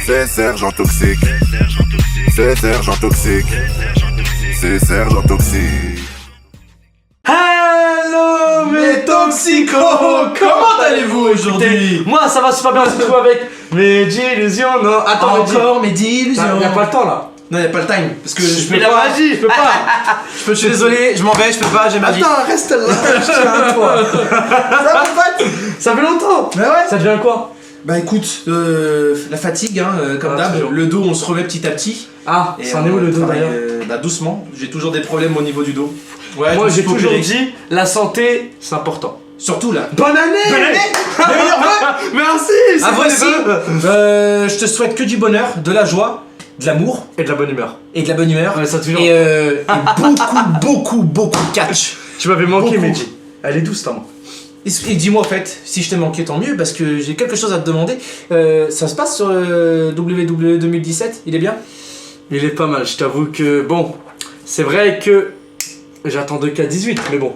C'est Sergent Toxique. C'est Sergent Toxique. C'est Sergent Toxique. Hello mes toxicos, comment allez-vous aujourd'hui? Moi ça va super bien, on se retrouve avec mes illusions. Non, attends, Encore mes illusions. Y'a pas le temps là. Non, y'a pas le time. Parce que je Mais peux la pas. magie, je peux pas. Je suis désolé, je m'en vais, je peux pas, j'ai ma vie. Attends, reste là, je tiens à toi. Ça va pas? Ça fait longtemps. Mais ouais. Ça devient quoi? Bah écoute, la fatigue, hein, comme d'hab. toujours. Le dos, on se remet petit à petit. Ah, Et c'en est où le dos travaille, d'ailleurs? Bah doucement, j'ai toujours des problèmes au niveau du dos. Ouais, Moi je me j'ai suis toujours opéré. dit, la santé c'est important. Surtout là. Bonne année. Bonne année. Les meilleurs vœux. Merci. c'est Ah quoi voici. les vœux Je te souhaite que du bonheur, de la joie, de l'amour Et de la bonne humeur. et de la bonne humeur. Ouais, ça toujours. Et beaucoup de catch. Tu m'avais manqué, Beaucoup. Mehdi. Elle est douce ta main. Et dis-moi en fait, si je t'ai manqué tant mieux, parce que j'ai quelque chose à te demander. Ça se passe sur WWE 2017, il est bien? Il est pas mal, je t'avoue que bon, c'est vrai que j'attends 2K18, mais bon.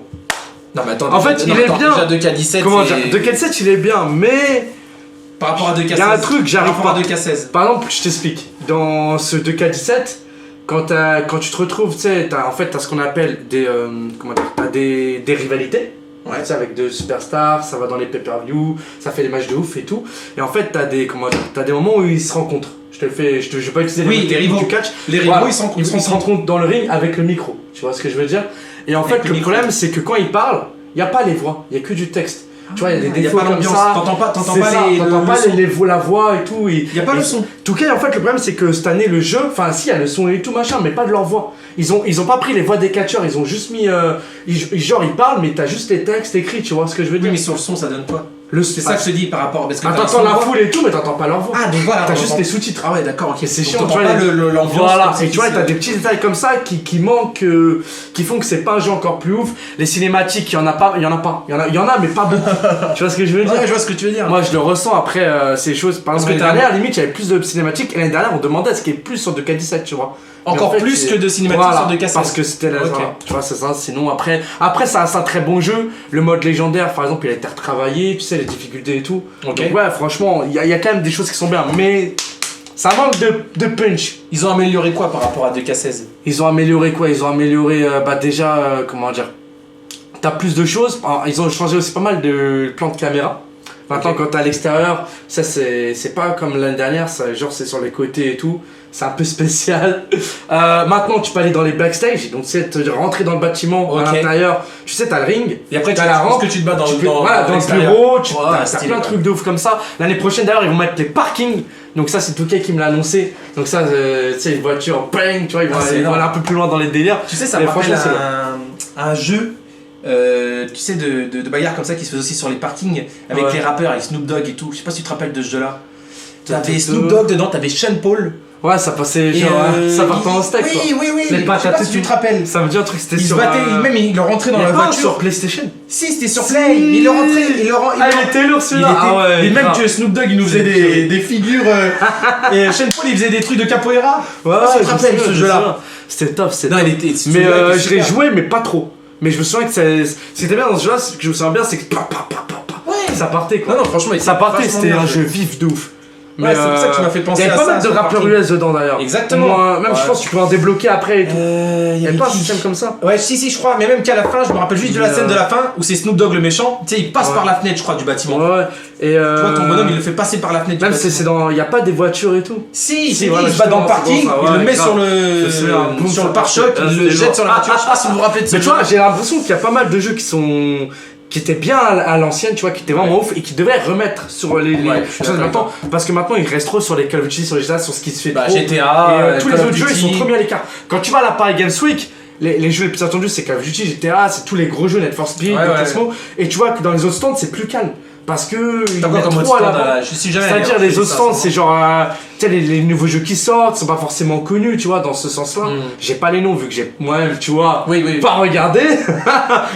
Non mais attends, En fait, il est bien. Déjà 2K17, Comment c'est- dire, 2K7 il est bien, mais par rapport à 2K16. il y a un truc, j'arrive par rapport pas. à 2K16. Par exemple, je t'explique. Dans ce 2K17, quand tu te retrouves, tu sais, t'as ce qu'on appelle des, comment dire, t'as des rivalités. Ouais. Tu sais, avec deux superstars, ça va dans les pay-per-view, ça fait des matchs de ouf et tout. Et en fait, t'as des moments où ils se rencontrent. Je vais pas utiliser Oui, mots les rivaux. du catch. Les rivaux, Voilà. ils sont Ils se rencontrent dans le ring avec le micro. Tu vois ce que je veux dire? Et en Avec fait, le le micro. problème, c'est que quand ils parlent, il n'y a pas les voix, il n'y a que du texte. Tu vois, il y a des Il y a défauts pas comme l'ambiance, ça. t'entends pas C'est ça, les- t'entends le pas son. la voix et tout. Il y a pas le son. En tout cas, en fait, le problème, c'est que cette année, le jeu, enfin, si, il y a le son et tout machin, mais pas de leur voix. Ils ont pas pris les voix des catcheurs, ils ont juste mis. Genre, ils parlent, mais t'as juste les textes écrits, tu vois ce que je veux Oui, dire? mais sur le son, ça donne quoi? Le C'est ça que je te dis par rapport. Parce que t'as T'entends le la son- foule et tout, mais t'entends pas leur voix. Ah, donc voilà. T'as on juste entend- les sous-titres. Ah ouais, d'accord, ok. C'est Donc, chiant, t'entends tu vois, pas l'ambiance. Voilà, comme ça et tu vois, qui t'as se- des petits détails comme ça qui manquent, qui font que c'est pas un jeu encore plus ouf. Les cinématiques, il y en a pas. Il y en a, mais pas beaucoup. Tu vois ce que je veux dire? Ouais, je vois ce que tu veux dire. Moi, je le ressens après ces choses. Par Parce exemple, que l'année t'as- dernière, à la limite, il y avait plus de cinématiques. Et l'année dernière, on demandait à ce qu'il y ait plus sur 2K17, tu vois. Encore Mais en fait, plus c'est- que de cinématiques Voilà, sur 2K16. parce que c'était la. Ok. Voilà, tu vois, c'est ça. Sinon, après, ça reste un très bon jeu. Le mode légendaire, par exemple, il a été retravaillé. Tu sais, les difficultés et tout. Ok. Donc, ouais, franchement, il y a quand même des choses qui sont bien. Mais ça manque de punch. Ils ont amélioré quoi par rapport à 2K16? Ils ont amélioré quoi? Ils ont amélioré, déjà, comment dire? T'as plus de choses. Alors, ils ont changé aussi pas mal de plans de caméra. Maintenant, Ok. quand t'es à l'extérieur, ça c'est pas comme l'année dernière, ça, genre c'est sur les côtés et tout. C'est un peu spécial. Maintenant, tu peux aller dans les backstage. Donc, tu sais, te rentrer dans le bâtiment à Ok. l'intérieur. Tu sais, t'as le ring. Et après, t'as la rampe. que tu te bats dans, Tu peux- dans, voilà, dans dans le l'extérieur. bureau, Ouais, t'as stylé, plein de ouais. trucs de ouf comme ça. L'année prochaine d'ailleurs ils vont mettre les parkings. Donc ça c'est Touquet qui me l'a annoncé. Donc ça tu sais les voitures bang, tu vois, ils vont, Ah, c'est ils vont énorme. aller un peu plus loin dans les délires. Tu sais, ça Mais me rappelle franchement, c'est un jeu, tu sais, de bagarre comme ça qui se fait aussi sur les parkings avec Ouais. les rappeurs, avec Snoop Dogg et tout. Je sais pas si tu te rappelles de ce jeu-là. T'avais Tout- Snoop Dogg dedans, t'avais Sean Paul. Ouais, ça passait Et, genre ça partait en steak quoi. Oui. Les Je sais patates pas et si tu tout. te rappelles. Ça me dit un truc c'était Il se sur battait, même il rentrait dans il y la a pas un voiture. sur PlayStation. Si, c'était sur Si. Play. Mais il est rentré, il Ah il était lourd celui-là. était- Ah ouais, et même grave. que Snoop Dogg il nous faisait des figures et Sean Paul il faisait des trucs de capoeira. Ouais, tu te je rappelles me ce souviens, jeu-là? C'était top, c'était Non, top. il était. Mais celui-là était je l'ai super. joué mais pas trop. Mais je me souviens que ce qui était bien dans ce jeu-là, ce que je me souviens bien, c'est que Ouais. ça partait quoi. Non, franchement, il Ça était partait, vachement c'était bien, un ce jeu vif de ouf. Ouais, c'est pour ça que tu m'as fait penser Il y à avait pas ça, mal de sur le rappeurs parking. US dedans d'ailleurs. Exactement. Même Ouais. je pense que tu peux en débloquer après et tout. Il Il y avait pas un système comme ça. Ouais, si, je crois, mais même qu'à la fin, je me rappelle juste de la scène de la fin où c'est Snoop Dogg le méchant. Tu sais, il passe Ouais. par la fenêtre, je crois, du bâtiment. Ouais. Et Tu vois, ton bonhomme, il le fait passer par la fenêtre. Même du c'est bâtiment. dans. Il y a pas des voitures et tout. Si, Si, voilà, il se bat dans le justement, parking, c'est bon, ça, il le ouais, met grave. sur Je me souviens, boum, sur ça le pare-choc, part. il C'est le jette lourd. sur la voiture. Je sais pas si vous vous rappelez de ce Mais tu vois, jeu. j'ai l'impression qu'il y a pas mal de jeux qui étaient bien à l'ancienne, tu vois, qui étaient vraiment ouf et qui devraient remettre sur les Ouais, je suis choses d'accord. maintenant. Parce que maintenant ils restent trop sur les Call of Duty, sur les GTA, sur ce qui se fait Bah, trop. GTA, Et tous les Call of autres jeux ils sont Duty. trop bien à l'écart. Quand tu vas à la Paris Games Week, les jeux les plus attendus c'est Call of Duty, GTA, c'est tous les gros jeux, Need for Speed, Ouais, Gran ouais. Turismo. Et tu vois que dans les autres stands c'est plus calme. Parce que ils T'as quoi mettent comme trop autre à stand, l'avant. là? Je suis jamais allé, C'est-à-dire hein, les je autres sais stands ça, c'est genre tu sais les nouveaux jeux qui sortent sont pas forcément connus, tu vois, dans ce sens-là. Mm. J'ai pas les noms vu que j'ai moi-même, tu vois, Oui. pas regardé.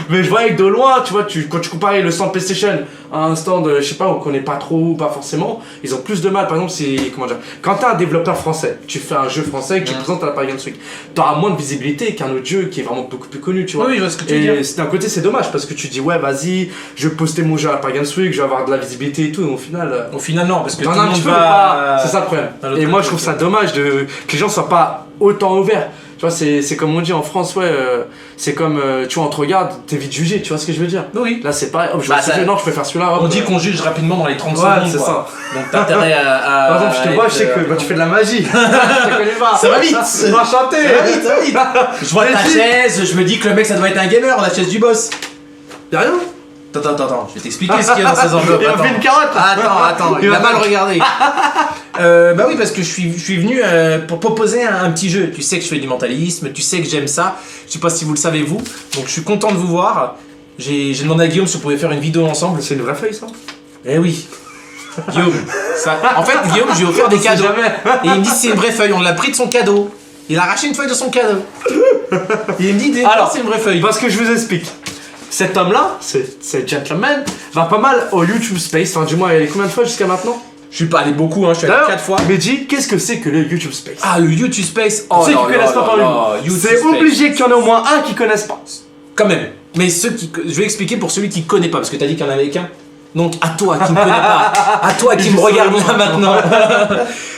Mais je voyais que de loin, tu vois, quand tu comparais le stand PlayStation à un stand, je sais pas, on connaît pas trop ou pas forcément, ils ont plus de mal. Par exemple, comment dire, quand t'es un développeur français, tu fais un jeu français que tu présentes à la Paris Games Week, t'auras moins de visibilité qu'un autre jeu qui est vraiment beaucoup plus connu, tu vois. Oui, je vois ce que tu veux dire. Et d'un côté, c'est dommage parce que tu dis, ouais, vas-y, je vais poster mon jeu à la Paris Games Week, je vais avoir de la visibilité et tout, et au final. Au final, non, parce que tout T'en le as un monde petit peu, mais va. pas- c'est ça le problème. Et moi, je trouve ça dommage que les gens soient pas autant ouverts. Tu vois, c'est comme on dit en France, ouais, c'est comme, tu vois, on te regarde, t'es vite jugé, tu vois ce que je veux dire? Oui. Là, c'est pareil, hop, Bah, ça- non, je peux faire celui-là. hop, On dit qu'on juge rapidement dans les 30 Ouais, secondes. c'est quoi. ça. Donc t'as intérêt à. Par exemple, je te vois, je sais que bah, tu fais de la magie. Je te connais pas. Ça va vite. Enchanté. Ça va vite. Je vois ta chaise, je me dis que le mec ça doit être un gamer, la chaise du boss. Y'a rien? Attends, je vais t'expliquer ce qu'il y a dans ces enveloppes. Il a Attends. fait une carotte. Attends, il a mal regardé. Bah oui, parce que je suis venu pour proposer un petit jeu. Tu sais que je fais du mentalisme, tu sais que j'aime ça. Je sais pas si vous le savez vous. Donc je suis content de vous voir. J'ai demandé à Guillaume si on pouvait faire une vidéo ensemble. C'est une vraie feuille, ça? Eh oui. Guillaume, en fait Guillaume, j'ai offert des cadeaux. Et il me dit c'est une vraie feuille, on l'a pris de son cadeau. Il a arraché une feuille de son cadeau. Et il me dit Alors, c'est une vraie feuille. Parce que je vous explique. Cet homme-là, c'est gentleman, va pas mal au YouTube Space. Enfin, du moins, il est combien de fois jusqu'à maintenant? Je suis pas allé beaucoup, hein, je suis allé D'ailleurs, 4 fois. Mehdi, qu'est-ce que c'est que le YouTube Space? Ah, le YouTube Space. Tu sais qu'ils connaissent pas par lui. C'est obligé qu'il y en ait au moins un qui connaisse pas. Quand même. Mais je vais expliquer pour celui qui connaît pas, parce que t'as dit qu'il y en avait qu'un. Donc à toi qui me connais pas, à toi qui me regarde là maintenant.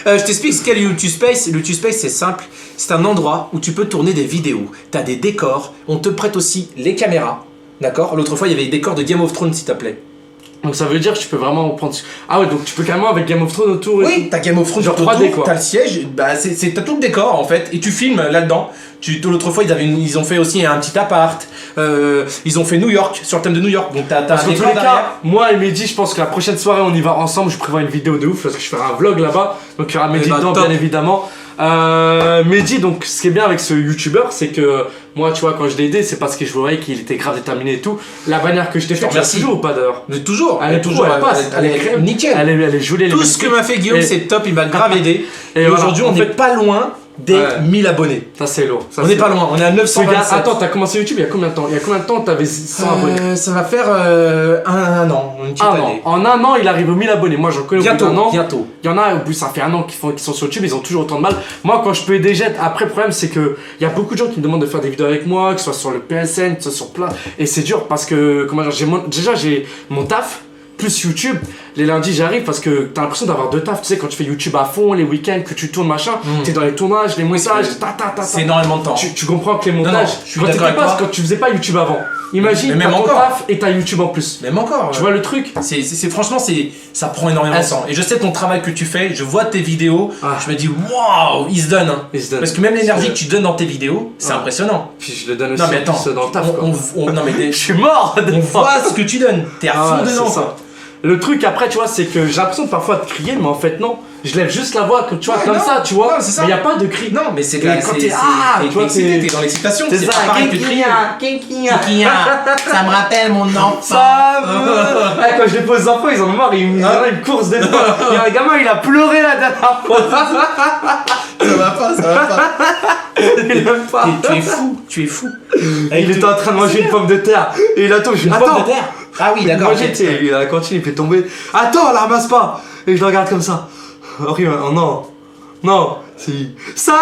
Je t'explique ce qu'est le YouTube Space. Le YouTube Space c'est simple, c'est un endroit où tu peux tourner des vidéos. T'as des décors, on te prête aussi les caméras. D'accord? L'autre fois il y avait les décors de Game of Thrones s'il te plaît. Donc ça veut dire que tu peux vraiment prendre... Ah ouais, donc tu peux carrément avec Game of Thrones autour et Oui, t'as Game of Thrones Genre tout 3D, autour, quoi. t'as le siège, bah t'as tout le décor en fait, et tu filmes là-dedans. L'autre fois ils ont fait aussi un petit appart, ils ont fait New York, sur le thème de New York, donc t'as un Parce qu'en tous décor les derrière. cas, moi et Mehdi, je pense que la prochaine soirée on y va ensemble, je prévois une vidéo de ouf parce que je ferai un vlog là-bas, donc il y aura Mehdi bah, dedans top. bien évidemment. Mehdi, donc ce qui est bien avec ce youtubeur, c'est que moi tu vois quand je l'ai aidé, c'est parce que je voyais qu'il était grave déterminé et tout. La bannière que je t'ai te faite, tu l'as remercie. toujours ou pas d'ailleurs? Mais toujours, Elle est toujours, elle passe, elle est crème. nickel. Elle est jolie, elle est Tout ce que magnifique. m'a fait Guillaume, Et- c'est top, il m'a grave aidé. Et Et voilà, aujourd'hui, en on n'est fait- pas loin des Ouais. 1000 abonnés. Ça c'est lourd. Ça, On c'est n'est pas lourd. loin, on est à Regarde, 927. attends, t'as commencé YouTube il y a combien de temps? Il y a combien de temps t'avais 100 abonnés? Ça va faire un an, une petite Un an. année. En un an, il arrive aux 1000 abonnés. Moi, j'en connais au bout d'un an. Bientôt. Il y en a, au bout, ça fait un an qui sont sur YouTube, ils ont toujours autant de mal. Moi, quand je peux aider Jet, après, le problème, c'est que il y a beaucoup de gens qui me demandent de faire des vidéos avec moi, que ce soit sur le PSN, que ce soit sur plein. Et c'est dur parce que, comment dire, déjà, j'ai mon taf, plus YouTube. Les lundis, j'arrive parce que t'as l'impression d'avoir deux tafs. Tu sais, quand tu fais YouTube à fond, les week-ends, que tu tournes, machin, t'es dans les tournages, les montages, C'est énormément de temps. tu comprends que les non, montages, je suis quand d'accord t'étais avec pas, toi. quand tu faisais pas YouTube avant. Imagine, Mais t'as même ton encore. taf et t'as YouTube en plus. Même encore. Tu vois le truc? Franchement, ça prend énormément de temps. Et je sais ton travail que tu fais, je vois tes vidéos, Ah. je me dis waouh, il se donne. Hein. Il se donne. Parce que même l'énergie que tu donnes dans tes vidéos, c'est Ah. impressionnant. Puis je le donne aussi Non mais attends, dans le taf. quoi. non mais Je suis mort on voit ce que tu donnes. T'es à Ah fond ouais, dedans. c'est ça. Quoi. Le truc après, tu vois, c'est que j'ai l'impression de parfois de crier, mais en fait, non. Je lève juste la voix, tu vois, Ouais, comme non. ça, tu vois. Non, c'est ça. Mais y a pas de cri. Non, mais c'est Et quand t'es- t'es tu vois, excité, t'es- t'es dans l'excitation. C'est pas ça, pareil que de crier. Ça me rappelle mon enfant. Ça me- Ouais, quand je les pose aux enfants, ils en ont marre, il y en a une course des fois. Il y a un gamin, il a pleuré la dernière fois. Ça va pas. Il aime pas. Tu es fou. Il était en train de manger une pomme de terre. Et il attend, je Une attends. pomme de terre. Ah oui, d'accord. Moi j'étais, il a la cantine, il fait tomber. Attends, la ramasse pas. Et je le regarde comme ça. Oh non. Non. Si. Sam.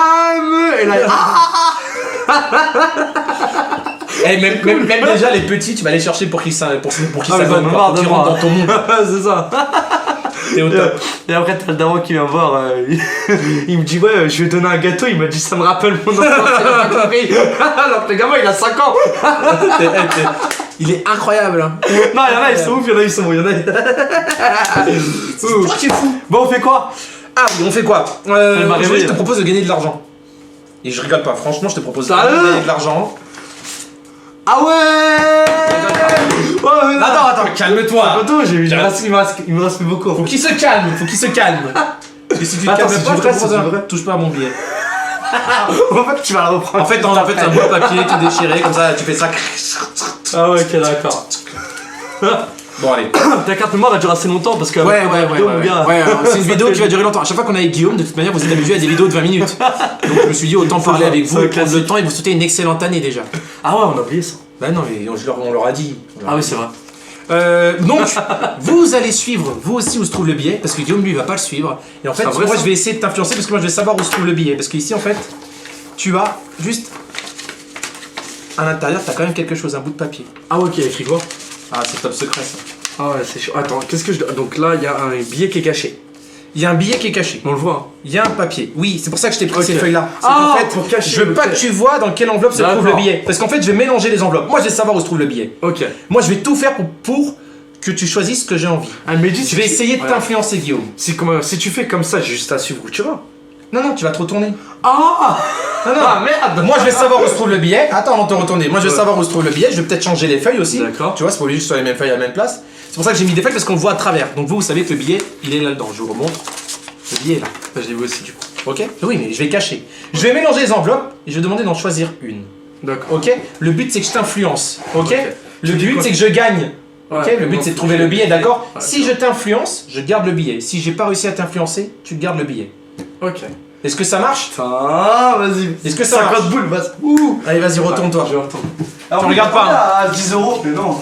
Et là. Eh, même déjà les petits, tu vas les chercher pour qu'ils s'abonnent, pour qu'ils marre de rentrent moi. dans ton monde. C'est ça. T'es au top. Et après, t'as le daron qui vient voir. Il me dit, ouais, je vais donner un gâteau. Il m'a dit, ça me rappelle mon enfance. Alors que le gamin, il a 5 ans. Il est incroyable. Hein. Non, il y en a, ils sont ouf. Il y en a, ils sont bons. Il y en a. Toi qui es fou. Bon, on fait quoi? Ah oui, on fait quoi m'a Aujourd'hui, réveillé, je te là. propose de gagner de l'argent. Et je rigole pas, franchement, je te propose de Sérieux gagner de l'argent. Ah ouais. Oh, mais non. Attends, calme-toi. Attends, il me reste plus beaucoup. Faut qu'il se calme. Et si tu te Attends, calmes c'est pas, du je te vrai, propose c'est du un- vrai. touche pas à mon billet. En fait, tu vas la reprendre. En fait, c'est un bout de papier tout déchiré, comme ça, tu fais ça. Ah ouais, ok, d'accord. Bon, allez. Ta carte mémoire va durer assez longtemps parce que. Ouais, Ouais, c'est une vidéo qui va durer longtemps. À chaque fois qu'on est avec Guillaume, de toute manière, vous êtes habitués à des vidéos de 20 minutes. Donc je me suis dit, autant parler ça, avec c'est vous, un prendre le classique. temps et vous souhaiter une excellente année déjà. Ah ouais, on a oublié ça. Bah non, mais on leur a dit. Ah oui, c'est vrai. Donc, vous allez suivre, vous aussi, où se trouve le billet, parce que Guillaume, lui, il va pas le suivre. Et en fait, C'est vrai, moi, ça je vais essayer de t'influencer, parce que moi, je vais savoir où se trouve le billet. Parce qu'ici, en fait, tu as juste. À l'intérieur, t'as quand même quelque chose, un bout de papier. Ah ouais, ok, il y a écrit quoi? Ah, c'est top secret, ça. Ah ouais, c'est chaud. Attends, qu'est-ce que je dois. Donc là, il y a un billet qui est caché. Il y a un billet qui est caché. On le voit. Il y a un papier. Oui, c'est pour ça que je t'ai pris Ok. ces feuilles-là. C'est Ah, qu'en fait, pour cacher je veux le pas que texte. tu vois dans quelle enveloppe se trouve le D'accord. billet. Parce qu'en fait, je vais mélanger les enveloppes. Moi, je vais savoir où se trouve le billet. Ok. Moi, je vais tout faire pour que tu choisisses ce que j'ai envie. Ah, mais dis, Je vais essayer de t'influencer, Guillaume. Si tu fais comme ça, j'ai juste à suivre où tu vas. Non, non, tu vas te retourner. Ah Non, non. Ah, merde. Moi, je vais savoir où se trouve le billet. Attends avant de te retourner. Moi, je vais Ouais. savoir où se trouve le billet. Je vais peut-être changer les feuilles aussi. D'accord. Tu vois, c'est pas obligé que ce soit les mêmes feuilles à la même place. C'est pour ça que j'ai mis des feuilles parce qu'on le voit à travers. Donc vous savez que le billet, il est là-dedans. Je vous remontre. Le billet est là. Je l'ai vu aussi du coup. Ok? Oui, mais je vais cacher. Je vais mélanger les enveloppes et je vais demander d'en choisir une. D'accord. Ok? Le but, c'est que je t'influence. Ok? Ok. Le Tu dis but, quoi? c'est que je gagne. Ok? Ouais, Le but, bon, c'est de trouver le billet, d'accord? Ouais, Si je t'influence, je garde le billet. Si j'ai pas réussi à t'influencer, tu gardes le billet. Ok. Est-ce que ça marche? Putain, vas-y. Est-ce que ça marche? 50 boules, vas-y. Ouh! Allez, vas-y, retourne-toi. Je retourne. Alors, on regarde pas. Ah, 10 euros, mais non.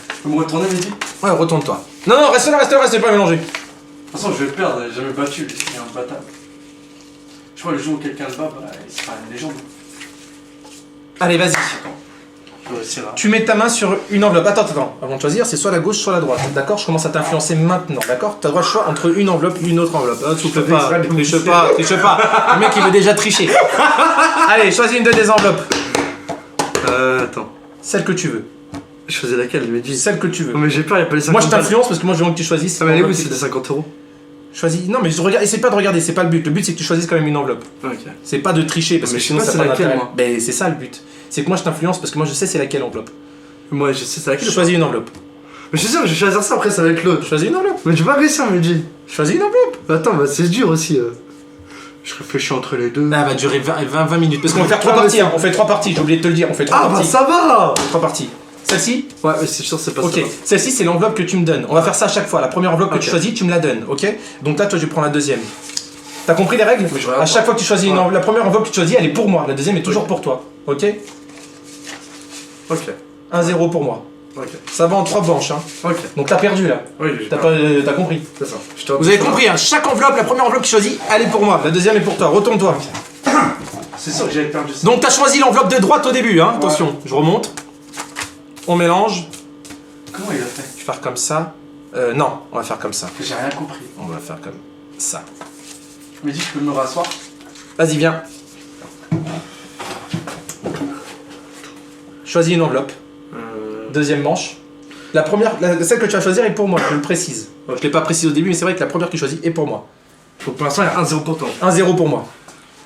Tu peux me retourner, Mehdi? De toute Ouais, retourne-toi. Non, non, reste là, reste pas mélangé. façon, je vais perdre, j'ai jamais battu, lui, il est imbattable. Je vois le jour où quelqu'un le bat, bah, il sera une légende. Allez, vas-y. Je vais réussir à. Tu mets ta main sur une enveloppe. Attends. Avant de choisir, c'est soit la gauche, soit la droite. D'accord? Je commence à t'influencer maintenant. D'accord? Tu as droit de choix entre une enveloppe et une autre enveloppe. Ah, souffle pas, triche pas. Le mec, il veut déjà tricher. Allez, choisis une de tes enveloppes. Attends. Celle que tu veux. Je faisais laquelle, Mehdi? Celle que tu veux. Non, mais j'ai peur, il y a pas les 50 Moi, je balles. t'influence parce que moi, je veux que tu choisisses. Ah, mais elle est où, l'enveloppe c'est qui des te- 50 euros? Choisis. Non, mais je regarde. Essaie pas de regarder, c'est pas le but. Le but, c'est que tu choisisses quand même une enveloppe. Ok. C'est pas de tricher parce Mais que je sais sinon, pas ça c'est n'a pas laquelle, d'intérêt. moi. Ben, c'est ça le but. C'est que moi, je t'influence parce que moi, je sais c'est laquelle enveloppe. Moi, je sais, c'est laquelle? Choisis une enveloppe. Mais je suis sûr que je vais choisir ça, après ça va être l'autre. Choisis une enveloppe. Mais je vais pas réussir, Mehdi. Choisis une enveloppe. Attends, bah c'est dur aussi. Je réfléchis entre les deux. Ah, va durer 20 minutes. Parce qu'on va faire 3 Ah, mais parties. c'est- Hein. On fait 3 parties. J'ai oublié de te le dire. On fait 3 Ah, bah parties. ça va! 3 parties. Celle-ci? Ouais, mais c'est sûr, c'est pas Ok. ça. Celle-ci, c'est l'enveloppe que tu me donnes. On va faire ça à chaque fois. La première enveloppe que tu Ok. choisis, tu me la donnes. Ok? Donc là, toi, je prends la deuxième. T'as compris les règles? Oui, je regarde À chaque fois que tu choisis une Ouais. enveloppe, la première enveloppe que tu choisis, elle est pour moi. La deuxième est toujours pour toi. Ok? Ok. 1-0 pour moi. Ok. Ça va en 3 manches. Hein. Ok. Donc t'as perdu là. Oui, j'ai T'as peur. t'as compris. C'est ça. Vous avez compris, hein. Chaque enveloppe, la première enveloppe que tu choisis, elle est pour moi. La deuxième est pour toi. Retourne-toi. C'est sûr que j'avais perdu ça. Donc t'as choisi l'enveloppe de droite au début. Hein. Attention, je remonte. On mélange. Comment il a fait? Je vais faire comme ça. Non, on va faire comme ça. J'ai rien compris. On va faire comme ça. Mais dis, je peux me rasseoir? Vas-y, viens. Choisis une enveloppe. Deuxième manche. La première, celle que tu vas choisir est pour moi, je le précise. Je l'ai pas précisé au début, mais c'est vrai que la première que tu choisis est pour moi. Faut pour l'instant, il y a 1-0 pour toi. 1-0 pour moi.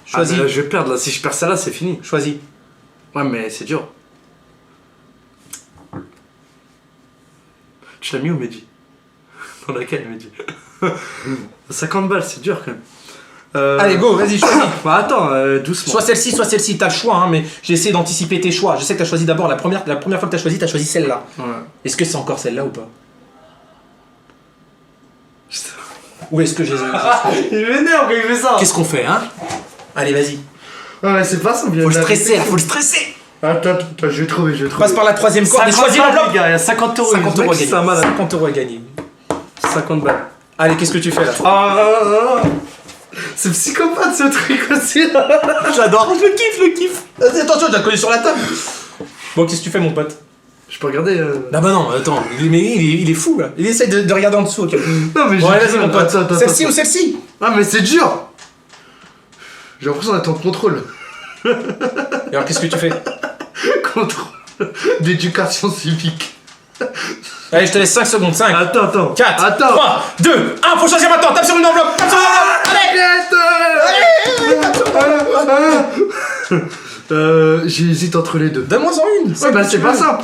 Choisis. Ah, mais là, je vais perdre là. Si je perds celle-là, c'est fini. Choisis. Ouais, mais c'est dur. Tu l'as mis où, Mehdi? Dans laquelle, Mehdi? 50 balles, c'est dur quand même. Allez, go, vas-y, choisis. Bah attends, doucement. Soit celle-ci, t'as le choix, hein, mais j'ai essayé d'anticiper tes choix. Je sais que t'as choisi d'abord la première fois que t'as choisi celle-là. Ouais. Est-ce que c'est encore celle-là ou pas? Ou est-ce que j'ai. Il m'énerve quand il fait ça. Qu'est-ce qu'on fait, hein? Allez, vas-y. Ouais, mais c'est pas ça, bien. Faut le stresser, là, faut le stresser. Attends, je vais trouver, Passe par la troisième corde et choisis l'enveloppe. Il y a 50 euros. 50 euros à gagner. C'est un malade. 50 euros à gagner. 50 balles. Allez, qu'est-ce que tu fais là? C'est psychopathe ce truc aussi. J'adore, je le kiffe. Vas-y, attention, je la connais sur la table. Bon, qu'est-ce que tu fais, mon pote? Je peux regarder. Ah bah non, attends, il est fou là. Il essaye de regarder en dessous, ok. Non, mais Bon, allez, vas-y, mon pote. Attends, Celle-ci ou celle-ci? Ah, mais c'est dur. J'ai l'impression d'être en contrôle. Et alors, qu'est-ce que tu fais? Contrôle d'éducation civique. Allez, je te laisse 5 secondes. 5, Attends. 4, Attends. 3, 2, 1, faut choisir maintenant. Tape sur une enveloppe. Tape sur une enveloppe. J'hésite entre les deux. Donne-moi-en une. Ouais, bah c'est pas ça.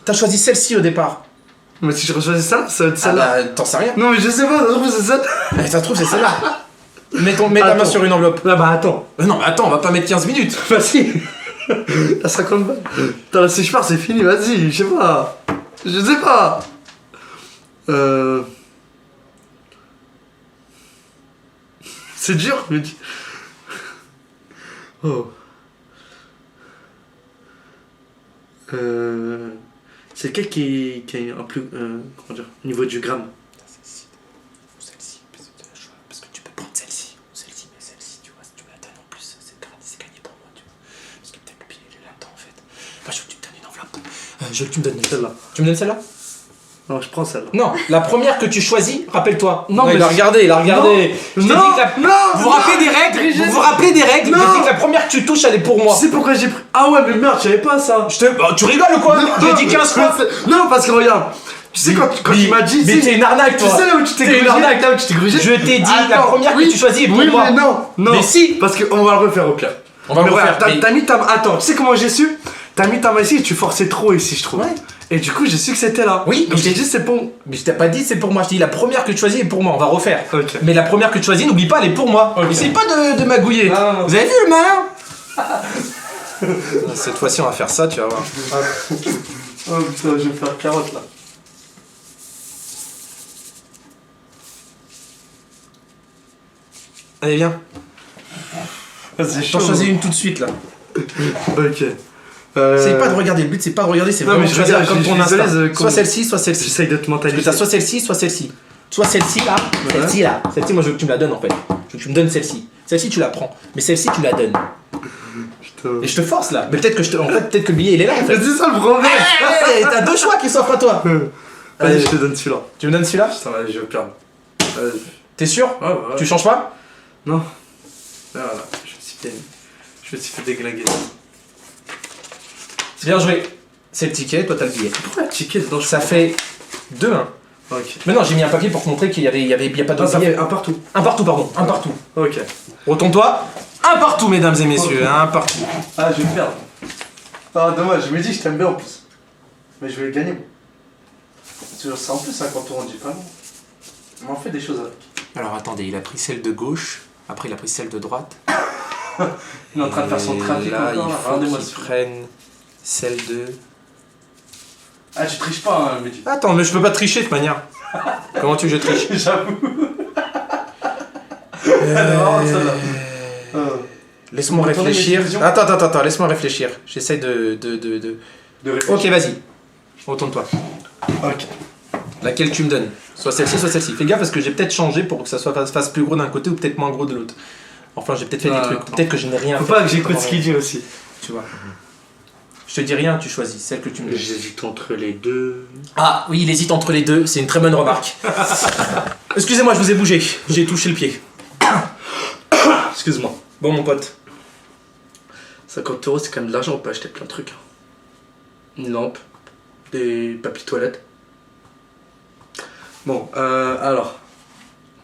T'as choisi celle-ci au départ. Mais si je choisis ça, ça va être Ah celle-là. bah, t'en sais rien. Non, mais je sais pas, ça se trouve, c'est ça. Mais ça se trouve, c'est celle-là. Mets ta main Attends. sur une enveloppe. Ah, bah attends. Non, mais attends, on va pas mettre 15 minutes. Vas-y. T'as 50 balles. Putain, là, si je pars, c'est fini, vas-y, je sais pas. Je sais pas. C'est dur, mais. Oh. C'est quel qui a un plus. Comment dire? Au niveau du gramme. Celle-ci ou celle-ci, parce que tu peux prendre celle-ci ou celle-ci, mais celle-ci, tu vois, si tu me la donnes en plus, c'est gagné pour moi, tu vois. Parce que peut-être le billet il est là-dedans en fait. Moi je veux que tu me donnes une enveloppe. Je veux que tu me donnes celle-là. Tu me donnes celle-là? Non, je prends celle-là. Non, la première que tu choisis, rappelle-toi. Non, il mais a regardé, il a regardé. Non, Je t'ai dit non, que la... non, Vous vous rappelez des règles? Vous vous rappelez des règles? Non. J'ai dit que la première que tu touches, elle est pour moi. Tu sais pourquoi j'ai pris. Ah ouais, mais merde, je savais pas ça. Tu rigoles ou quoi? J'ai dit 15 fois. Non, parce que regarde. Tu sais, quand tu m'as dit. Mais t'es une arnaque, Tu toi. sais là où tu t'es T'es une grugé, arnaque. là où tu t'es grugé. Je t'ai dit, la Attends, première oui, que tu choisis est pour oui, moi. mais non, non. Mais si. Parce qu'on va le refaire au pire. On va le Mais refaire. regarde, mais- t'as mis ta main. Attends, tu sais comment j'ai su? T'as mis ta main ici et tu forçais trop ici, je trouve. Ouais. Et du coup, j'ai su que c'était là. Oui, donc mais j'ai dit c'est bon. Mais je t'ai pas dit c'est pour moi, je t'ai dit la première que tu choisis est pour moi, on va refaire. Ok. Mais la première que tu choisis, n'oublie pas, elle est pour moi. Ok. Essaye pas de magouiller. Non. Vous avez vu le malin? Cette fois-ci, on va faire ça, tu vas voir. Oh putain, je vais faire carotte là. Allez, viens. C'est J'en choisis une tout de suite là. Ok. C'est pas de regarder, le but c'est pas de regarder, c'est Non, vraiment mais de je choisir regarde, comme je ton suis désolé, instinct. Soit comme- celle-ci, soit celle-ci. J'essaye de te Parce que mentaliser. t'as soit celle-ci, soit celle-ci. Soit celle-ci là, celle-ci là. Celle-ci, moi je veux que tu me la donnes en fait. Je veux que tu me donnes celle-ci. Celle-ci, tu la prends. Mais celle-ci, tu la donnes. Putain. Et je te force là. Mais peut-être que en fait, peut-être que le billet il est là en fait. C'est ça le problème. T'as deux choix qui s'offrent à toi. Allez, je te donne celui-là. Tu me donnes celui-là? Putain, allez, je vais perdre. Vas-y. T'es sûr? Ouais, ouais. Tu changes pas? Non. Voilà, je me suis fait déglinguer. Bien joué. C'est le ticket, toi t'as le billet. Pourquoi la ticket dedans? Ça fait 2-1. Ok. Mais non, j'ai mis un papier pour te montrer qu'il y a pas Non, de ça billet. fait un partout. Un partout, pardon. Un partout. Ok. Retourne-toi. Un partout, mesdames et messieurs. Un partout. Ah, je vais perdre. Ah, dommage, je me dis que je t'aime bien en plus. Mais je vais gagner, moi. C'est en plus ça quand on dit pas non. On en fait des choses avec. Alors attendez, il a pris celle de gauche. Après, il a pris celle de droite. Il est en train de faire son Et trafic là, encore, là. il faut Regardez-moi qu'il ça. prenne celle de... Ah, tu triches pas, hein, Mehdi. Attends, mais je peux pas tricher de toute manière. Comment tu veux que je triche? J'avoue. Elle est marrante, celle-là. Laisse-moi Attendez, réfléchir. mes décisions. Attends, laisse-moi réfléchir. J'essaie de... De réfléchir. Ok, vas-y. Retourne-toi. Ok. Laquelle tu me donnes? Soit celle-ci, soit celle-ci. Fais gaffe parce que j'ai peut-être changé pour que ça soit fasse plus gros d'un côté ou peut-être moins gros de l'autre. Enfin, j'ai peut-être fait Ah, des trucs. attends. Peut-être que je n'ai rien Faut fait. pas que j'écoute ce qu'il dit aussi. Tu vois. Je te dis rien, tu choisis celle que tu me donnes. J'hésite entre les deux. Ah oui, il hésite entre les deux, c'est une très bonne remarque. Excusez-moi, je vous ai bougé, j'ai touché le pied. Excuse-moi. Bon mon pote. 50 €, c'est quand même de l'argent, on peut acheter plein de trucs. Une lampe, des papiers toilettes. Bon, alors,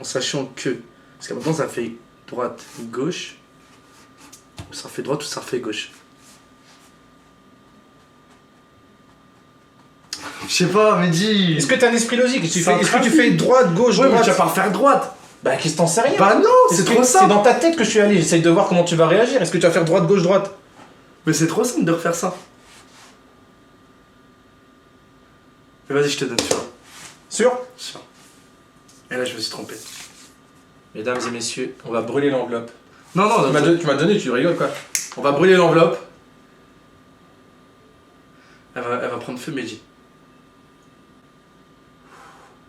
en sachant que, parce qu'à maintenant ça fait droite, gauche, ça fait droite ou ça fait gauche? Je sais pas, mais dis. Est-ce que t'as un esprit logique? C'est un Est-ce que tu trafic. fais droite, gauche, Ouais, mais droite? tu vas pas refaire droite. Bah qu'est-ce que t'en sais rien? Bah non, Est-ce c'est que trop C'est simple. dans ta tête que je suis allé, j'essaye de voir comment tu vas réagir. Est-ce que tu vas faire droite, gauche, droite? Mais c'est trop simple de refaire ça. Mais vas-y, je te donne celui-là. Sûr? Sûr. Et là, je me suis trompé. Mesdames et messieurs, on va brûler l'enveloppe. Non, non, Tu m'as donné, tu rigoles quoi? On va brûler l'enveloppe. elle va prendre feu, Mehdi.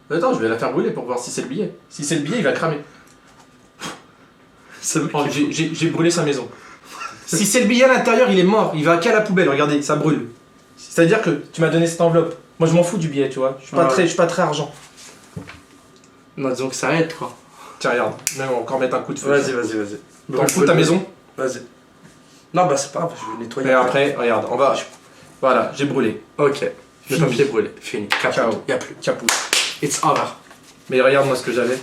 Attends, je vais la faire brûler pour voir si c'est le billet. Si c'est le billet, il va cramer. Ça me- Oh, j'ai brûlé sa maison. Si c'est le billet à l'intérieur, il est mort. Il va qu'à la poubelle. Regardez, ça brûle. C'est-à-dire que tu m'as donné cette enveloppe. Moi, je m'en fous du billet, tu vois. Ah ouais. Je suis pas très argent. Non, disons que ça aide, quoi. Tiens, regarde. Même on va encore mettre un coup de feu. Vas-y, vas-y, vas-y. T'en fous de ta maison? Vas-y. Non, bah c'est pas grave, je vais nettoyer. Et après, regarde, on va. Voilà, j'ai brûlé. Ok. Le Fini. papier brûlé. Fini. Ciao. Y'a plus. Capou. It's over. Mais regarde-moi ce que j'avais.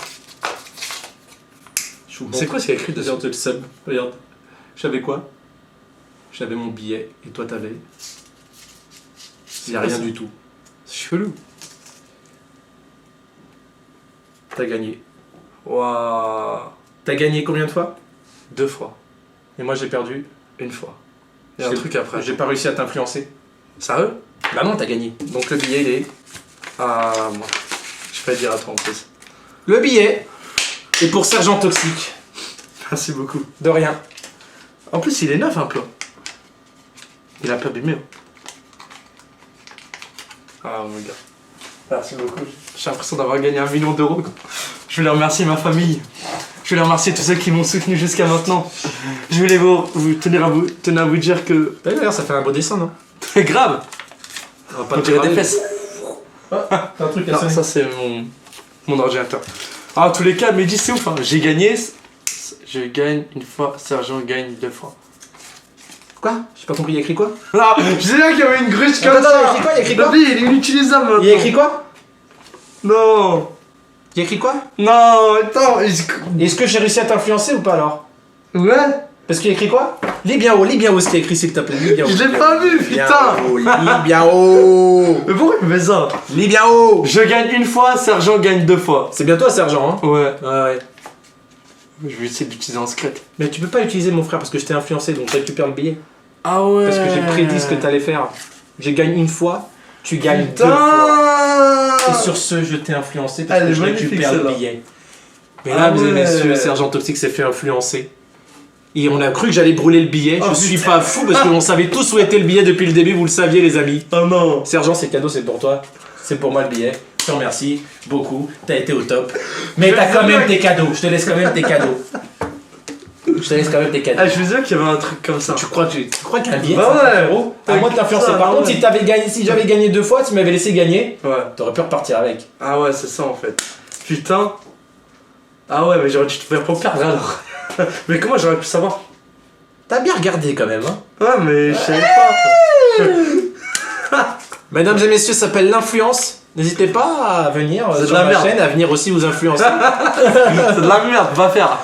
C'est quoi ce qu'il y a écrit dessus? Regarde le sub. Regarde. J'avais quoi? J'avais mon billet. Et toi, t'avais. Il y a quoi, rien ça? du tout. C'est chelou. T'as gagné. Waouh. T'as gagné combien de fois? 2 fois. Et moi, j'ai perdu. Une fois. Il y a un J'ai- truc après. J'ai pas réussi à t'influencer. Sérieux? Bah non, t'as gagné. Donc le billet, il est. Ah, moi. Je vais dire à toi en plus. Le billet est pour Sergent Toxique. Merci beaucoup. De rien. En plus, il est neuf un peu. Il a pas abîmé. Ah, mon gars. Merci beaucoup. J'ai l'impression d'avoir gagné 1 million d'euros. Je voulais remercier ma famille. Je voulais remercier tous ceux qui m'ont soutenu jusqu'à maintenant. Je voulais tenir à vous dire que. D'ailleurs, ça fait un beau dessin, non? C'est grave. On va pas On te dirait des parler. fesses. T'as un truc à Non, sonner. ça c'est mon ordinateur. En tous les cas, Mehdi, c'est ouf. Hein. J'ai gagné. Je gagne une fois, Sergent gagne 2 fois. Quoi? J'ai pas compris, il y a écrit quoi? Non, je sais bien qu'il y avait une gruche comme Attends, ça. il y a écrit quoi? Il y a écrit quoi? La vie, il est inutilisable maintenant. Il y a écrit quoi? Non. Il y a écrit quoi? Non, attends. Est-ce que j'ai réussi à t'influencer ou pas alors? Ouais. Parce qu'il y a écrit quoi? Lis bien haut ce qui est écrit s'il te plaît. Lis bien haut. Je l'ai pas vu, putain. Lis bien haut. Mais pourquoi il me fait ça? Lis bien haut. Je gagne une fois, Sergent gagne 2 fois. C'est bien toi, sergent, hein? Ouais. Ouais. Je vais essayer d'utiliser en secret. Mais tu peux pas l'utiliser, mon frère, parce que je t'ai influencé, donc tu récupères le billet. Ah ouais. Parce que j'ai prédit ce que t'allais faire. Je gagne une fois, tu gagnes 2 Putain. fois. Et sur ce, je t'ai influencé parce Elle que est je magnifique, récupère le celle-là. billet. Ah Mesdames et ouais. messieurs, Sergent Toxique s'est fait influencer. Et on a cru que j'allais brûler le billet. Oh, Je suis pas fou parce qu'on savait tous où était le billet depuis le début, vous le saviez, les amis. Oh non. Sergent, c'est cadeau, c'est pour toi. C'est pour moi le billet. Je te remercie beaucoup. T'as été au top. Mais t'as quand même tes cadeaux. Je te laisse quand même tes cadeaux. Je te laisse quand même tes cadeaux. Ah, je me disais qu'il y avait un truc comme ça. Tu crois qu'un billet, Bah c'est ouais. 1 euro à moi de t'influencer. Ça, Par bah contre, ouais. si j'avais gagné 2 fois, tu m'avais laissé gagner, Ouais. t'aurais pu repartir avec. Ah ouais, c'est ça en fait. Putain. Ah ouais, mais j'aurais dû te faire pour perdre alors. Mais comment j'aurais pu savoir? T'as bien regardé quand même, hein. Ouais, mais je savais pas. Mesdames et messieurs, ça s'appelle l'influence. N'hésitez pas à venir C'est de sur la ma merde. chaîne, à venir aussi vous influencer. C'est de la merde, va faire.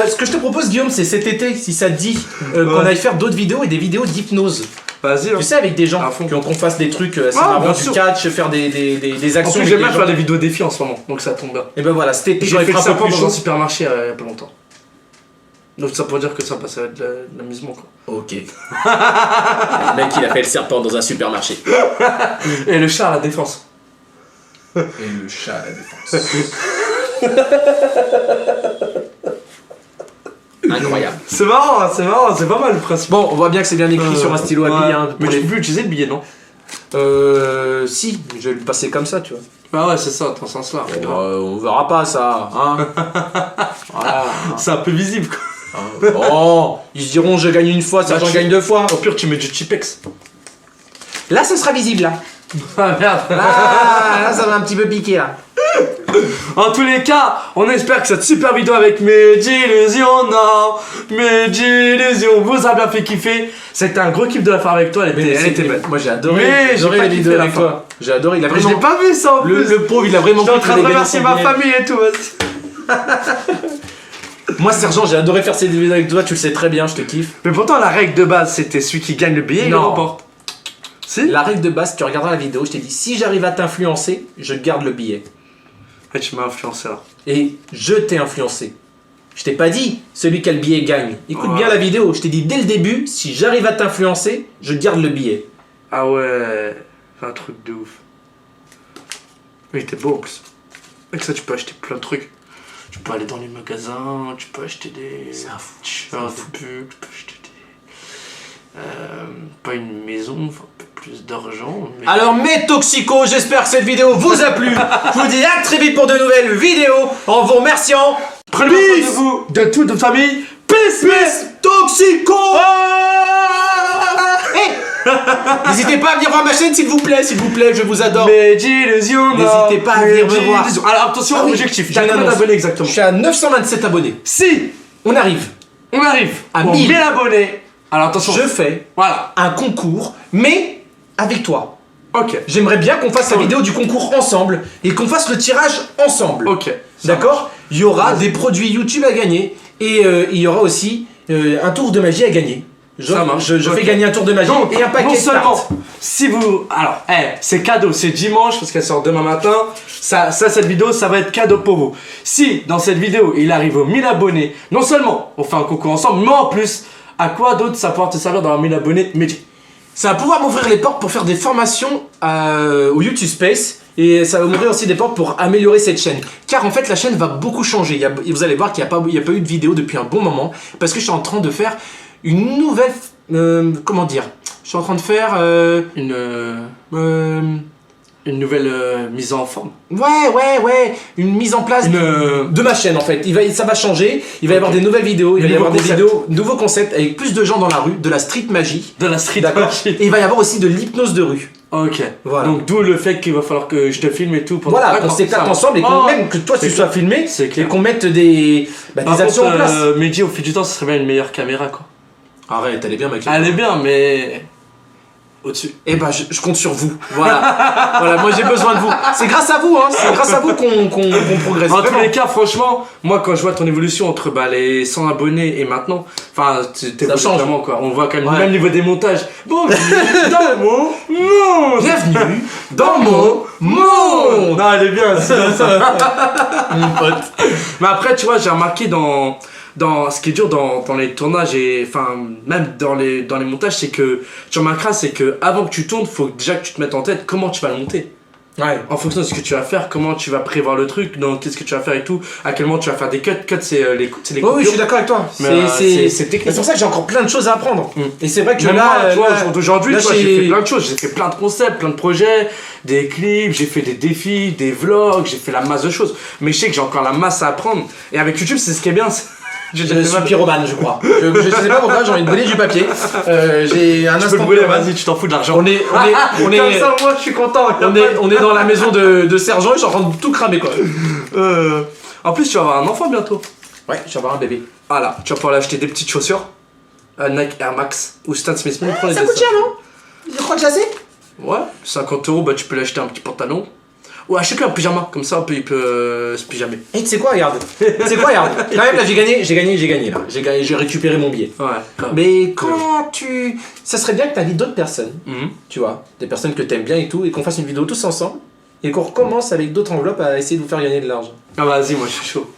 Ce que je te propose, Guillaume, c'est cet été, si ça te dit, qu'on Ouais. aille faire d'autres vidéos et des vidéos d'hypnose. Vas-y, hein. Tu sais, avec des gens, À fond. qu'on fasse des trucs, c'est Ouais, marrant, bien du sûr. catch, faire des En actions. plus, j'aime bien avec faire des des vidéos défis en ce moment, donc ça tombe bien. Et ben voilà, cet été, J'ai quand il fait le fera un peu serpent plus dans un chaud. supermarché il y a pas longtemps. Donc ça pour dire que ça passe à être de l'amusement quoi. Ok. Le mec, il a fait le serpent dans un supermarché. Et le chat à la défense. Et le chat à la défense. Incroyable. C'est marrant, c'est pas mal le principe. Bon, on voit bien que c'est bien écrit sur un stylo à billes. Hein, Mais pour tu les- peux utiliser le billet, non? Si, je vais le passer comme ça, tu vois. Ah ouais, c'est ça, dans ce sens-là. On verra pas ça, hein. Voilà. C'est un peu visible quoi. Bon, ils se diront je gagne une fois, ça Bah, j'en tu- gagne 2 fois. Au pire, tu mets du Chipex. Là, ce sera visible là. Ah merde. Ah, là, ça va un petit peu piquer là. En tous les cas, on espère que cette super vidéo avec Medillusion, non, Medillusion vous a bien fait kiffer. C'était un gros kiff de la faire avec toi, elle était belle. Moi j'ai adoré, Mais j'ai adoré pas les kiffé vidéos la avec fin. toi. J'ai adoré, il a Mais vraiment. j'ai pas vu ça en plus. Le pauvre, il a vraiment J'étais en cru train qu'il de allait remercier gagner ma son famille et tout, vas-y. billet. Moi, Sergent, j'ai adoré faire ces vidéos avec toi, tu le sais très bien, je te kiffe. Mais pourtant, la règle de base, c'était celui qui gagne le billet, il le Non. remporte. Si? La règle de base, tu regarderas la vidéo, je t'ai dit si j'arrive à t'influencer, je garde le billet. Ouais, tu m'as influencé là. Et je t'ai influencé. Je t'ai pas dit celui qui a le billet gagne. Écoute Ouais. bien la vidéo, je t'ai dit dès le début, si j'arrive à t'influencer, je garde le billet. Ah ouais, c'est un truc de ouf. Mais il était beau en plus. Avec ça, tu peux acheter plein de trucs. Tu peux aller dans les magasins, tu peux acheter des. C'est un fou. C'est un fou pub, tu peux acheter des. Pas une maison, enfin, un peu plus d'argent. Mais... Alors mes toxicos, j'espère que cette vidéo vous a plu. Je vous dis à très vite pour de nouvelles vidéos en vous remerciant. prenez soin de vous, de toute votre famille. Peace, peace. Toxico. N'hésitez pas à venir voir ma chaîne s'il vous plaît, je vous adore. Medillusion, N'hésitez pas à venir me voir. Medillusion. Alors attention, Ah oui, objectif, j'ai t'as une combien annonce. d'abonnés exactement? Je suis à 927 abonnés. Si On arrive. on arrive À aux 1000. 1000 abonnés, alors attention, Je fais voilà, un concours, mais avec toi. ok, J'aimerais bien qu'on fasse la vidéo du concours ensemble et qu'on fasse le tirage ensemble. ok. D'accord? Il y aura des produits YouTube à gagner et il y aura aussi un tour de magie à gagner. Ça marche. Je Ok. fais gagner un tour de magie Donc, et un paquet non de seulement, cartes. si vous... Alors, c'est cadeau, c'est dimanche parce qu'elle sort demain matin. Cette vidéo, ça va être cadeau pour vous. Si, dans cette vidéo, il arrive aux 1000 abonnés, non seulement on fait un concours ensemble, mais en plus, à quoi d'autre ça va pouvoir te servir d'avoir 1000 abonnés, Mehdi? Ça va pouvoir m'ouvrir les portes pour faire des formations au YouTube Space. Et ça va m'ouvrir aussi des portes pour améliorer cette chaîne. Car en fait, la chaîne va beaucoup changer. Vous allez voir qu'il n'y a pas eu de vidéo depuis un bon moment. Parce que je suis en train de faire une nouvelle... comment dire? Je suis en train de faire... Une nouvelle mise en forme. Ouais. Une mise en place de ma chaîne en fait. Ça va changer. Il va y avoir des nouvelles vidéos. Il va y avoir des vidéos, nouveaux concepts avec plus de gens dans la rue, de la street magie. De la street D'accord. magie. Et il va y avoir aussi de l'hypnose de rue. Ok. Voilà. Donc d'où le fait qu'il va falloir que je te filme et tout. Voilà, qu'on D'accord, s'éclate ça va. ensemble et même que toi tu sois filmé C'est et clair. qu'on mette des actions en place. Mehdi, au fil du temps, ce serait bien une meilleure caméra quoi. Arrête, elle est bien ma clé. Elle est bien, mais. Au-dessus. Eh ben, je compte sur vous. Voilà. Voilà, moi j'ai besoin de vous. C'est grâce à vous, hein. C'est grâce à vous qu'on progresse. En tous Vraiment. les cas, franchement, moi quand je vois ton évolution entre les 100 abonnés et maintenant, enfin, t'es Ça change. vraiment quoi. On voit quand même, Ouais. même niveau des montages. Bon, dans mon monde. Bienvenue dans mon monde. Non, elle est bien, c'est bien ça. Mon pote. Mais après, tu vois, j'ai remarqué dans ce qui est dur dans les tournages et enfin même dans les montages, c'est que tu remarqueras, c'est que avant que tu tournes, faut déjà que tu te mettes en tête comment tu vas le monter. Ouais. En fonction de ce que tu vas faire, comment tu vas prévoir le truc, donc qu'est-ce que tu vas faire et tout, à quel moment tu vas faire des cuts. Cuts, c'est les coupures. Oui, je suis d'accord avec toi. Mais, C'est c'est technique. pour ça que j'ai encore plein de choses à apprendre. Mm. Et c'est vrai que Même là, moi, tu vois, aujourd'hui, là, tu vois, j'ai fait plein de choses. J'ai fait plein de concepts, plein de projets, des clips, j'ai fait des défis, des vlogs, j'ai fait la masse de choses. Mais je sais que j'ai encore la masse à apprendre. Et avec YouTube, c'est ce qui est bien. Je suis pyromane, je crois. Je sais pas pourquoi, j'ai envie de brûler du papier. J'ai un Tu peux instant. le brûler, pyromane. vas-y, tu t'en fous de l'argent. On est Comme ça, moi, je suis content. on est dans la maison de Sergent et je suis en train de tout cramer quoi. En plus, tu vas avoir un enfant bientôt. Ouais, je vais avoir un bébé. Voilà, tu vas pouvoir lui acheter des petites chaussures. Nike Air Max ou Stan Smith. Prends les Ça deux, coûte cher, non? Je crois que j'ai assez. Ouais, 50 €, bah tu peux l'acheter un petit pantalon. Ou achète-lui un pyjama, comme ça il peut se pyjamer. Et tu sais quoi, regarde. C'est quoi, regarde. Quand même, là, j'ai gagné là. J'ai récupéré mon billet. Ouais. Mais quand tu. Ça serait bien que tu invites d'autres personnes, Mhm. tu vois, des personnes que t'aimes bien et tout, et qu'on fasse une vidéo tous ensemble, et qu'on recommence avec d'autres enveloppes à essayer de vous faire gagner de l'argent. Ah vas-y, moi je suis chaud.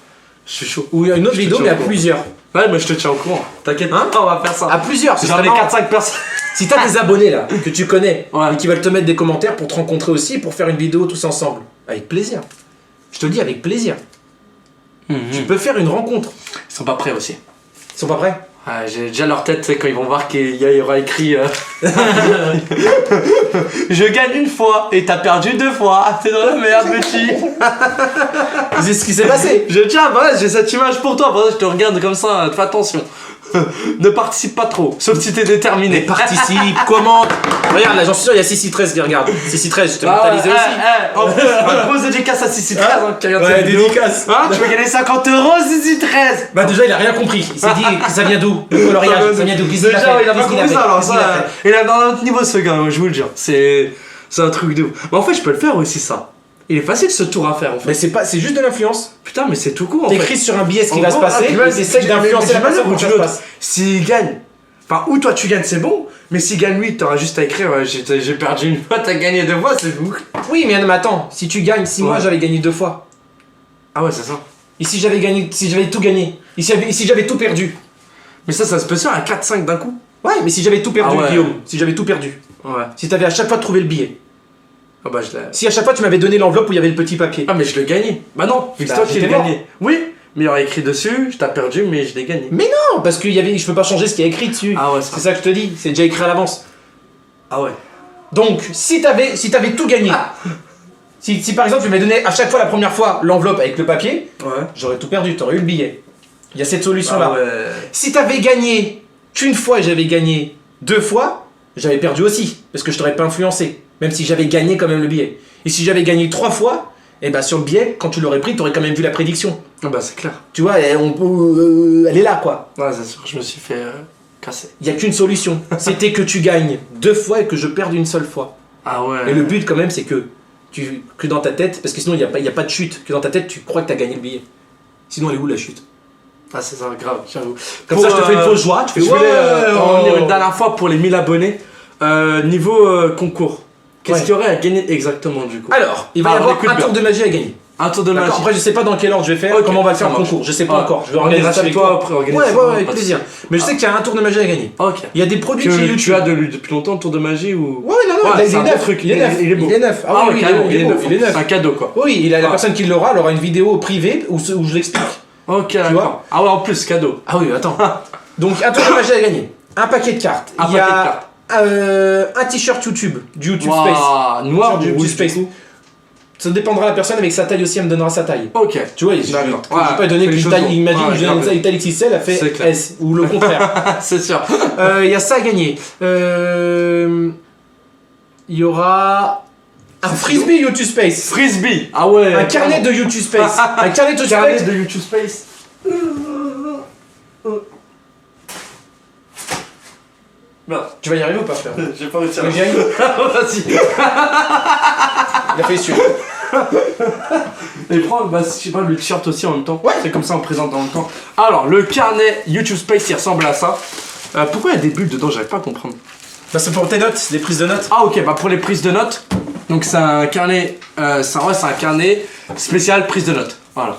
Je suis chaud. Ou une autre Je te vidéo, tiens mais au à courant. plusieurs. Ouais, mais je te tiens au courant. T'inquiète Hein pas, on va faire ça. À plusieurs, ce J'en serait ai marrant. 4-5 personnes. Si t'as des abonnés là, que tu connais, Ouais. et qui veulent te mettre des commentaires pour te rencontrer aussi, et pour faire une vidéo tous ensemble, avec plaisir. Je te le dis avec plaisir. Tu peux faire une rencontre. Ils sont pas prêts aussi. Ils sont pas prêts? Ouais, j'ai déjà leur tête, c'est quand ils vont voir qu'il y aura écrit je gagne une fois et t'as perdu 2 fois. T'es dans la merde, petit. C'est ce qui s'est passé. Tiens, bah ouais, j'ai cette image pour toi. Bah ouais, je te regarde comme ça, fais attention. Ne participe pas trop, sauf si t'es déterminé. Participe, commente. Regarde là, j'en suis sûr, il y a 613 qui regarde. 613, je t'ai mentalisé aussi. En plus, une grosse dédicace à Sissi 13 qui regarde Ouais, cette vidéo. dédicace. Hein, tu veux gagner 50 €, Sissi 13. Bah déjà il a rien compris, il s'est dit que ça vient d'où? Le coloriage, ça vient d'où? Qu'est-ce qu'il a Déjà, fait? il a pas Qu'est-ce qu'il compris ça, alors Qu'est-ce qu'il a ça. fait Il est dans un autre niveau ce gars, je vous le jure. C'est un truc de ouf. Mais en fait, je peux le faire aussi ça. Il est facile ce tour à faire en fait. Mais c'est juste de l'influence. Putain, mais c'est tout court en fait. T'écris sur un billet ce qui En va se gros, passer tu vois, et t'essayes d'influencer la personne pour que ça se passe. S'il gagne, enfin, ou toi tu gagnes, c'est bon, mais s'il gagne lui, t'auras juste à écrire j'ai perdu une fois, t'as gagné 2 fois, c'est fou. Oui mais attends, si tu gagnes, si moi Ouais. j'avais gagné 2 fois, Ah ouais, c'est ça. et si j'avais gagné, si j'avais tout gagné, et si j'avais tout perdu. Mais ça se peut faire à 4-5 d'un coup. Ouais, mais si j'avais tout perdu, Ah ouais. Guillaume, si j'avais tout perdu, Ouais. si t'avais à chaque fois trouvé le billet, Ah bah je l'ai. si à chaque fois tu m'avais donné l'enveloppe où il y avait le petit papier. Ah mais je l'ai gagné. Bah non, c'est Bah, toi qui j'étais l'as mort. gagné. Oui, mais il y aurait écrit dessus, je t'ai perdu, mais je l'ai gagné. Mais non, parce que je peux pas changer ce qui est écrit dessus. Ah ouais, C'est ça que je te dis, c'est déjà écrit à l'avance. Ah ouais. Donc, si t'avais tout gagné, si par exemple tu m'avais donné à chaque fois la première fois l'enveloppe avec le papier, Ouais. j'aurais tout perdu, t'aurais eu le billet. Il y a cette solution-là. Ah ouais. Si t'avais gagné qu'une fois et j'avais gagné 2 fois, j'avais perdu aussi, parce que je t'aurais pas influencé, même si j'avais gagné quand même le billet. Et si j'avais gagné 3 fois, et bah sur le billet, quand tu l'aurais pris, t'aurais quand même vu la prédiction. Ah bah c'est clair. Tu vois, elle est là quoi. Ouais, c'est sûr, je me suis fait casser. Il y a qu'une solution, c'était que tu gagnes 2 fois et que je perde une seule fois. Ah ouais. Et le but quand même c'est que dans ta tête, parce que sinon il n'y a pas de chute, que dans ta tête tu crois que tu as gagné le billet. Sinon elle est où la chute? Ah c'est ça, grave, j'avoue. Comme ça je te fais une fausse joie, tu fais Je voulais en revenir oh. une dernière fois pour les 1000 abonnés. Niveau concours, qu'est-ce Ouais. qu'il y aurait à gagner exactement du coup? Alors, il va y Ah, avoir écoute un bien. tour de magie à gagner. Un tour de D'accord. magie. Après je sais pas dans quel ordre je vais faire, Ok, comment on va le faire ça le marche. concours, je sais pas Ouais. encore. Je vais On organiser ira ça chez avec toi toi. après, organiser Ouais, ça, ouais, pas avec de plaisir. Mais je sais qu'il y a un tour de magie à gagner. Ok. Il y a des produits chez Que YouTube. tu as depuis longtemps le tour de magie ou? Ouais, non, Ouais, il c'est est un neuf. bon truc, Il est neuf. il est beau. Il est neuf. Ah oui, carrément, il est neuf. Il est C'est neuf. un cadeau quoi. Oui, la Ah. personne qui l'aura, elle aura une vidéo privée où je l'explique. Ok, vois d'accord. Ah ouais, en plus, cadeau. Ah oui, attends. Donc un tour de magie à gagner. Un paquet de cartes. Un Il y paquet de a cartes. un t-shirt YouTube, du YouTube Space. Noir Du ou YouTube rouge Space. du coup. Ça dépendra de la personne, avec sa taille aussi, elle me donnera sa taille. Ok. Tu vois, je vais D'accord. pas donner fais les qu'une choses taille, bon. imagine, Ouais, je donne grave. une taille XXL, elle C'est fait clair. S, ou le contraire. C'est sûr. Il y a ça à gagner. Il y aura un frisbee YouTube Space. Frisbee. Ah ouais. Un carnet de YouTube Space. Un carnet de Carnet Space. de YouTube Space. Merde. Tu vas y arriver ou pas, frère? J'ai pas réussi à Tu veux que j'y aille? Vas-y. Il a fait sûr. Et prends, bah, je sais pas, le t-shirt aussi en même temps. Ouais. C'est comme ça, on présente en même temps. Alors, le carnet YouTube Space, il ressemble à ça. Pourquoi il y a des bulles dedans? J'arrive pas à comprendre. Bah, c'est pour tes notes, des prises de notes. Ah, ok, bah pour les prises de notes. Donc, c'est un carnet. C'est un carnet spécial prise de notes. Voilà.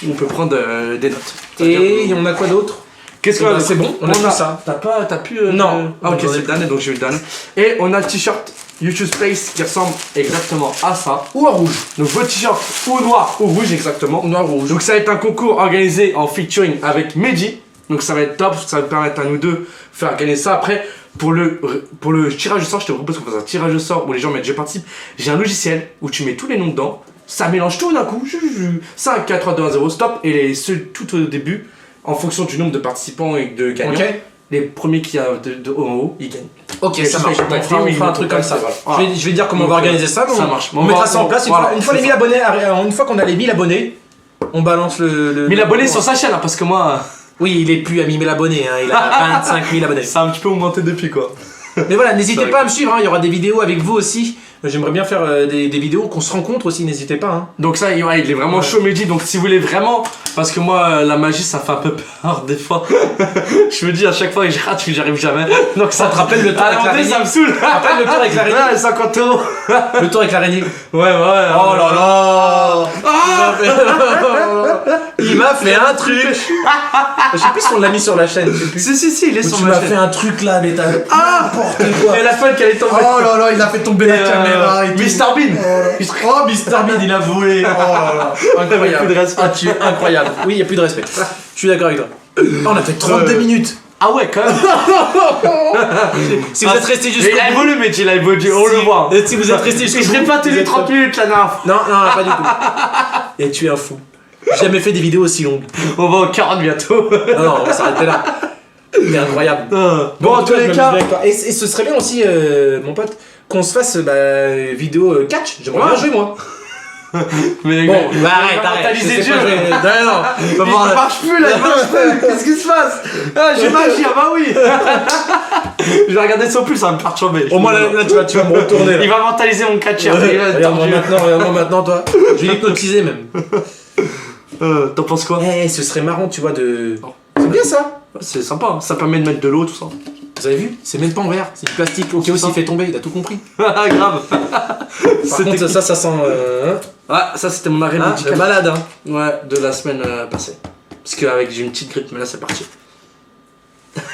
On peut prendre des notes. Et on a quoi d'autre? Qu'est-ce Bah, qu'on a? c'est bon, on a tout ça. T'as pu. Non. Ah, ok, J'en ai c'est le plus. dernier, donc j'ai eu le dernier. Et on a le t-shirt YouTube Space qui ressemble exactement à ça. Ou en rouge. Donc votre t-shirt ou noir ou rouge exactement. Noir ou rouge. Donc ça va être un concours organisé en featuring avec Mehdi. Donc ça va être top, ça va permettre à nous deux de faire gagner ça. Après, pour le tirage au sort, je te propose qu'on fasse un tirage au sort où les gens mettent je participe. J'ai un logiciel où tu mets tous les noms dedans, ça mélange tout d'un coup. 5, 4, 3, 2, 1, 0, stop. Et ceux tout au début, en fonction du nombre de participants et de gagnants, Ok. les premiers qui a de haut en haut, ils gagnent. Ok, Et ça ça marche. fait On fera, oui, on fera un truc comme ça. voilà. Je vais dire comment on va Donc, organiser ça. ça donc marche. On mettra ça en place. Voilà, Une fois les c'est 1000 abonnés, une fois qu'on a les 1000 abonnés, on balance le 1000 abonnés sur sa chaîne, hein, parce que moi, Oui, il est plus à 1000 abonnés, hein, il a 25 000 abonnés. ça a un petit peu augmenté depuis quoi. Mais voilà, n'hésitez Ça pas à me suivre, hein, il y aura des vidéos avec vous aussi. J'aimerais bien faire des vidéos, qu'on se rencontre aussi, n'hésitez pas. Hein. Donc ça, ouais, il est vraiment Ouais. chaud Mehdi, donc si vous voulez vraiment, parce que moi la magie ça fait un peu peur des fois. Je me dis à chaque fois que je rate, j'y arrive jamais. Donc ça te rappelle le tour avec monter, l'araignée ça me saoule. Rappelle le tour avec l'araignée. Ouais, 50 €. Le tour avec l'araignée. Ouais, ouais. Oh là là. Il m'a fait un truc. Je sais plus si on l'a mis sur la chaîne. Je sais plus. Si, il est sur Tu ma m'as chaîne. fait un truc là, mais t'as n'importe quoi. Et la fin qu'elle est tombée. Oh là là, il a fait tomber la caméra et tout. Mr Bean. Oh, Mr Bean, il a volé. Oh là là. Incroyable. Plus de respect. Ah, tu es incroyable. Oui, il n'y a plus de respect. Je suis d'accord avec toi. Oh, on a fait 32 minutes. Ah ouais quand même. Si vous êtes resté jusqu'au Il a évolué Mehdi, il a évolué, on le voit. Si vous êtes resté jusqu'au Je bout, n'ai pas vous tenu êtes- 30 minutes la dernière fois. Non, pas du tout. Et tu es un fou. J'ai jamais fait des vidéos aussi longues. On va au 40 bientôt. Non, on va s'arrêter là. C'est incroyable. Bon, en toi, tous je les m'amuse cas. bien avec toi. Et ce serait bien aussi, mon pote, qu'on se fasse vidéo catch. J'aimerais Ouais. bien jouer moi. Mais Bon, mais- bah arrête, mais arrête. mentaliser Je sais Dieu. pas jouer. Non. Il marche plus là, il marche plus. Qu'est-ce qui se passe? Ah, j'ai magie, ah bah oui. Je vais regarder son pulse, ça va me perturber. Au moins là, tu vas me retourner. Là. Il va mentaliser mon catcher. Regarde-moi maintenant, toi. Je vais l'hypnotiser même. T'en penses quoi? Ce serait marrant, tu vois, de. C'est bien ça. C'est sympa, ça permet de mettre de l'eau, tout ça. Vous avez vu? C'est même pas en verre, c'est du plastique. Au cas où s'il fait tomber, il a tout compris. Grave. Par contre, ça sent. Ouais, ça c'était mon arrêt Le médical. malade, hein. Ouais, de la semaine passée. Parce qu'avec j'ai une petite grippe, mais là c'est parti.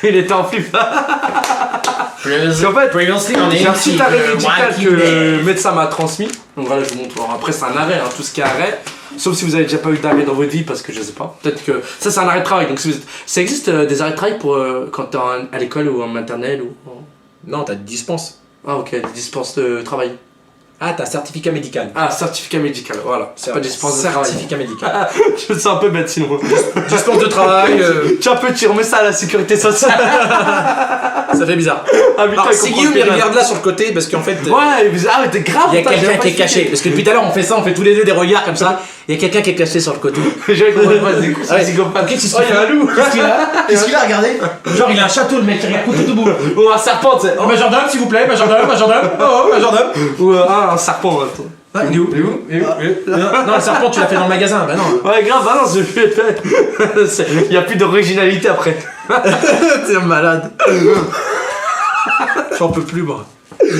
Il était en flip. Parce qu'en fait, j'ai un petit arrêt médical que le médecin m'a transmis. Donc voilà, je vous montre. Alors après, c'est un arrêt, hein, tout ce qui est arrêt. Sauf si vous avez déjà pas eu d'arrêt dans votre vie, parce que je sais pas. Peut-être que ça, c'est un arrêt de travail. Donc si vous êtes... ça existe des arrêts de travail pour quand t'es à l'école ou en maternelle ou. Non, t'as une dispense. Ah, ok, des dispenses de travail. Ah, t'as un certificat médical. Ah, certificat médical, voilà. C'est pas dispense de travail. Certificat médical. Je me sens un peu bête sinon. Dispense de travail. Tu un peu, tu remets ça à la sécurité sociale. Ça fait bizarre. Ah, putain, Alors, il si comprend Guillaume plus il rien. regarde là sur le côté, parce qu'en fait. Ouais, t'es grave. Il y a putain, j'ai quelqu'un pas qui est caché. expliqué. Parce que depuis tout à l'heure, on fait ça, on fait tous les deux des regards comme ça. Il y a quelqu'un qui est caché sur le côté. J'avais compris pas, c'est Ah ouais. psychopathe. Ok, qu'est-ce Oh, il y a un loup. Qu'est-ce qu'il a Qu'est-ce qu'il a Regardez. Genre, il a un château, le mec, il regarde tout au bout. Ou un serpent, tu sais. Oh, majordome, s'il vous plaît, majordome. Oh, majordome. Ou un serpent, attends. Ah, il est où Non, le serpent, tu l'as fait dans le magasin. Bah non. Ouais, grave, bah non, je l'ai fait. Il y a plus d'originalité après. T'es un malade. J'en peux plus, moi.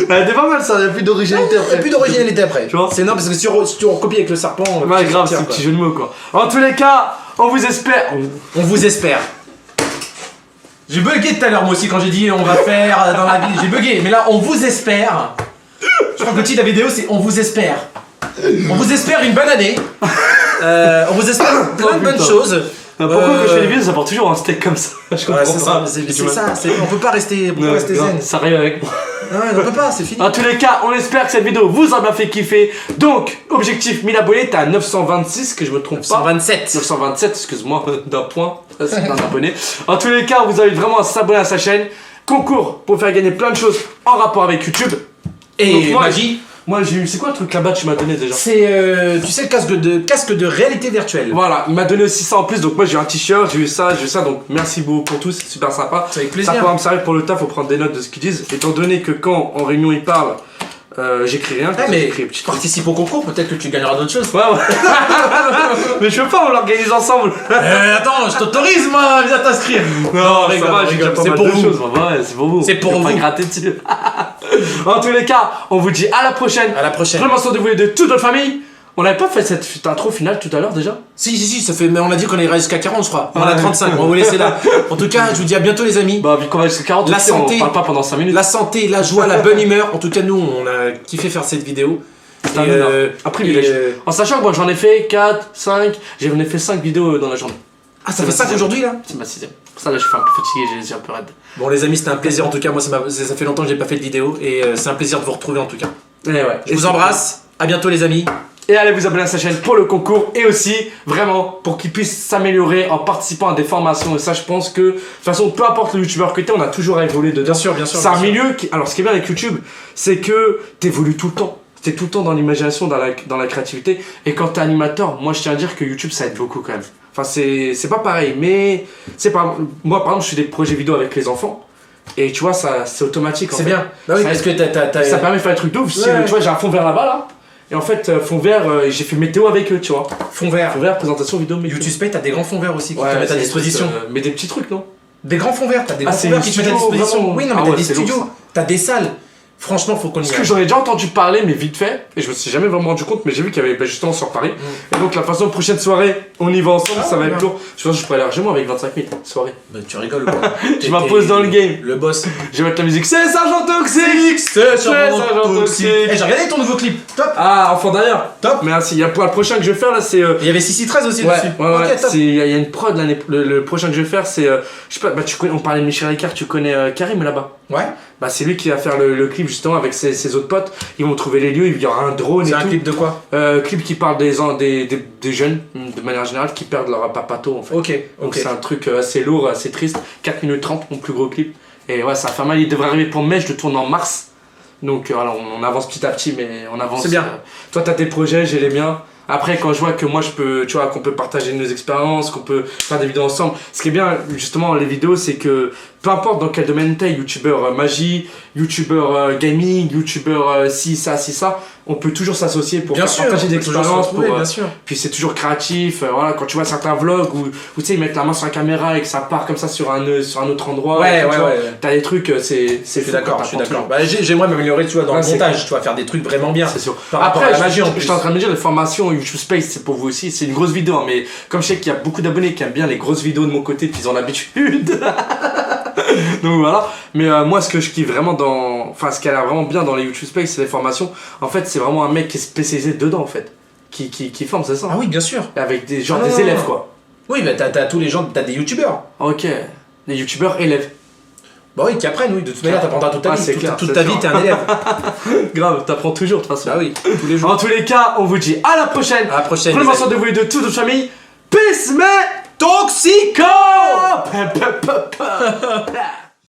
Elle était pas mal ça, il y a plus d'originalité Il n'y a après. plus d'originalité après. Tu vois C'est non, parce que si tu recopies avec le serpent. Ouais, tu grave, sortir, c'est un quoi. petit jeu de mots quoi. En tous les cas, on vous espère. On vous espère. J'ai bugué tout à l'heure, moi aussi, quand j'ai dit on va faire dans la vie. J'ai bugué, mais là, on vous espère. Je crois que le titre de la vidéo, c'est on vous espère. On vous espère une bonne année. On vous espère plein de bonnes putain. choses. Pourquoi quand je fais des vidéos, ça porte toujours un steak comme ça? Je comprends Ouais, c'est pas. ça, c'est ça, on peut pas rester Non, zen. ça arrive avec moi. Ouais, on peut pas, c'est fini. En tous les cas, on espère que cette vidéo vous a bien fait kiffer. Donc, objectif 1000 abonnés, t'es à 926, que je me trompe pas. 127. 927, excuse-moi, d'un point, c'est d'un abonné. En tous les cas, vous avez vraiment à s'abonner à sa chaîne. Concours pour faire gagner plein de choses en rapport avec YouTube. Et Donc, moi, magie, Moi, j'ai eu. C'est quoi le truc là-bas que tu m'as donné déjà? c'est, tu sais, le casque de réalité virtuelle. Voilà, il m'a donné aussi ça en plus. Donc, moi, j'ai un t-shirt, j'ai eu ça. Donc, merci beaucoup pour tout, c'est super sympa. C'est avec plaisir. Ça pourra me servir pour le taf, faut prendre des notes de ce qu'ils disent. Étant donné que quand en réunion ils parlent, j'écris rien. Ah, mais j'écris un petit tu truc. participes au concours, peut-être que tu gagneras d'autres choses. Ouais, ouais. Mais je veux pas, on l'organise ensemble. Attends, je t'autorise, moi, viens t'inscrire. Non, rigole, ça va, j'ai rigole. déjà pas C'est mal pour de vous. choses. Ouais, c'est pour vous. C'est pour Je vais vous. pas gratter dessus. En tous les cas, on vous dit à la prochaine. À la prochaine. Vraiment sans dévouer de toute notre famille. On n'avait pas fait cette intro finale tout à l'heure déjà? Si, ça fait, mais on a dit qu'on irait jusqu'à 40, je crois. On a Ouais. 35, on va vous laisser là. En tout cas, je vous dis à bientôt, les amis. Bah, vu qu'on va jusqu'à 40, La aussi, on santé. parle pas pendant 5 minutes. La santé, la joie, la bonne humeur. En tout cas, nous, on a kiffé faire cette vidéo. C'est un honneur. Un privilège. et, En sachant que moi j'en ai fait 4, 5, j'en ai fait 5 vidéos dans la journée. Ah, ça fait ça aujourd'hui, là? C'est ma 6ème. Pour ça là je suis un peu fatigué, j'ai les yeux un peu raides. Bon, les amis, c'était un plaisir. En tout cas, moi, ça fait longtemps que j'ai pas fait de vidéo. Et c'est un plaisir de vous retrouver, en tout cas. Et ouais. Je vous embrasse. À bientôt, les amis. Et allez vous abonner à sa chaîne pour le concours et aussi vraiment pour qu'il puisse s'améliorer en participant à des formations. Et ça, je pense que de toute façon, peu importe le youtubeur que t'es, on a toujours à évoluer dedans. Bien sûr, bien sûr. C'est un bien sûr. milieu qui. Alors, ce qui est bien avec YouTube, c'est que t'évolues tout le temps. T'es tout le temps dans l'imagination, dans la créativité. Et quand t'es animateur, moi je tiens à dire que YouTube ça aide beaucoup quand même. Enfin, c'est pas pareil, mais c'est pas. Moi par exemple, je fais des projets vidéo avec les enfants. Et tu vois, ça c'est automatique. en C'est fait. bien. Bah oui, Ça parce que t'as. Ça permet de faire des trucs de ouf. Si, Ouais. tu vois, j'ai un fond vert là-bas là. Et en fait, fond vert, j'ai fait météo avec eux, tu vois. Fond vert. Fond vert, présentation vidéo météo. YouTube Pay, t'as des grands fonds verts aussi qui Ouais, te mettent à c'est disposition. mais des petits trucs, non? Des grands fonds verts, t'as des Ah, grands c'est fonds verts des qui te mettent à studios, disposition. vraiment. Oui, non, mais Ah t'as ouais, des c'est lourd, studios, ça. t'as des salles. Franchement, faut qu'on y Parce aille. que j'en ai déjà entendu parler, mais vite fait, et je me suis jamais vraiment rendu compte, mais j'ai vu qu'il y avait justement sur Paris. Et donc la façon prochaine soirée, on y va ensemble, ça va ouais. être lourd. Je pense que je peux aller largement avec 25 000 soirée. Bah, tu rigoles quoi. Je m'impose dans le game. Le boss. Je vais mettre la musique, c'est Sergent Toxique. C'est Sergent Toxique. Eh, j'ai regardé ton nouveau clip. Top. Ah, enfant d'ailleurs. Top. Merci. Il y a pour le prochain que je vais faire là, c'est. Et il y avait Sissi 13 aussi Ouais, dessus. ouais, ouais. Ok, top. Il y a une prod l'année. Le prochain que je vais faire, c'est. Je sais pas, bah tu connais, on parlait de Michel Ricard, tu connais Karim là-bas. Ouais. Bah c'est lui qui va faire le clip justement avec ses autres potes. Ils vont trouver les lieux, il y aura un drone et C'est un tout. clip de quoi? Clip qui parle des jeunes, de manière générale, qui perdent leur papato en fait. Ok, Donc ok. c'est un truc assez lourd, assez triste. 4 minutes 30, mon plus gros clip. Et ouais, ça fait mal, il devrait arriver pour mai, je le tourne en mars. Donc voilà, on avance petit à petit, mais on avance. C'est bien. Toi, t'as tes projets, j'ai les miens. Après, quand je vois que moi, je peux, tu vois, qu'on peut partager nos expériences, qu'on peut faire des vidéos ensemble. Ce qui est bien, justement, les vidéos, c'est que peu importe dans quel domaine t'es, youtubeur magie, youtubeur gaming, youtubeur ci, ça, on peut toujours s'associer pour Bien faire sûr, partager des on peut toujours se expériences. retrouver, Pour, bien sûr. puis c'est toujours créatif. Voilà, quand tu vois certains vlogs où tu sais, ils mettent la main sur la caméra et que ça part comme ça sur un autre endroit. Ouais, et tout, ouais, tu vois, ouais. T'as des trucs, c'est Je suis d'accord, je suis d'accord. Bah, Bah, j'aimerais m'améliorer, tu vois, dans Ouais, le c'est montage, tu vois, faire des trucs vraiment bien. c'est sûr. Par rapport Après, à la magie, en je plus. suis en train de me dire, les formations YouTube Space, c'est pour vous aussi. C'est une grosse vidéo, hein, mais comme je sais qu'il y a beaucoup d'abonnés qui aiment bien les grosses vidéos de mon côté, puis ils ont l'habitude. Donc voilà. Mais moi, ce que je kiffe vraiment enfin, ce qui a l'air vraiment bien dans les YouTube Space, c'est les formations. En fait, c'est vraiment un mec qui est spécialisé dedans, en fait. Qui forme, c'est ça? Ah oui, bien sûr. Avec des, Ah, des non, élèves, non. quoi. Oui, bah t'as tous les gens, t'as des youtubeurs. Ok. Des youtubeurs élèves. Bah oui, qui apprennent, oui, de toute manière, t'apprendras toute ta Ah, vie. c'est Toute- clair, toute c'est ta sûr. vie, t'es un élève. Grave, t'apprends toujours, de toute façon. Bah oui, tous les jours. En tous les cas, on vous dit à la prochaine. À la prochaine. Prenez les soin amis. de vous et de toute votre famille. Peace, mais Toxico! Go!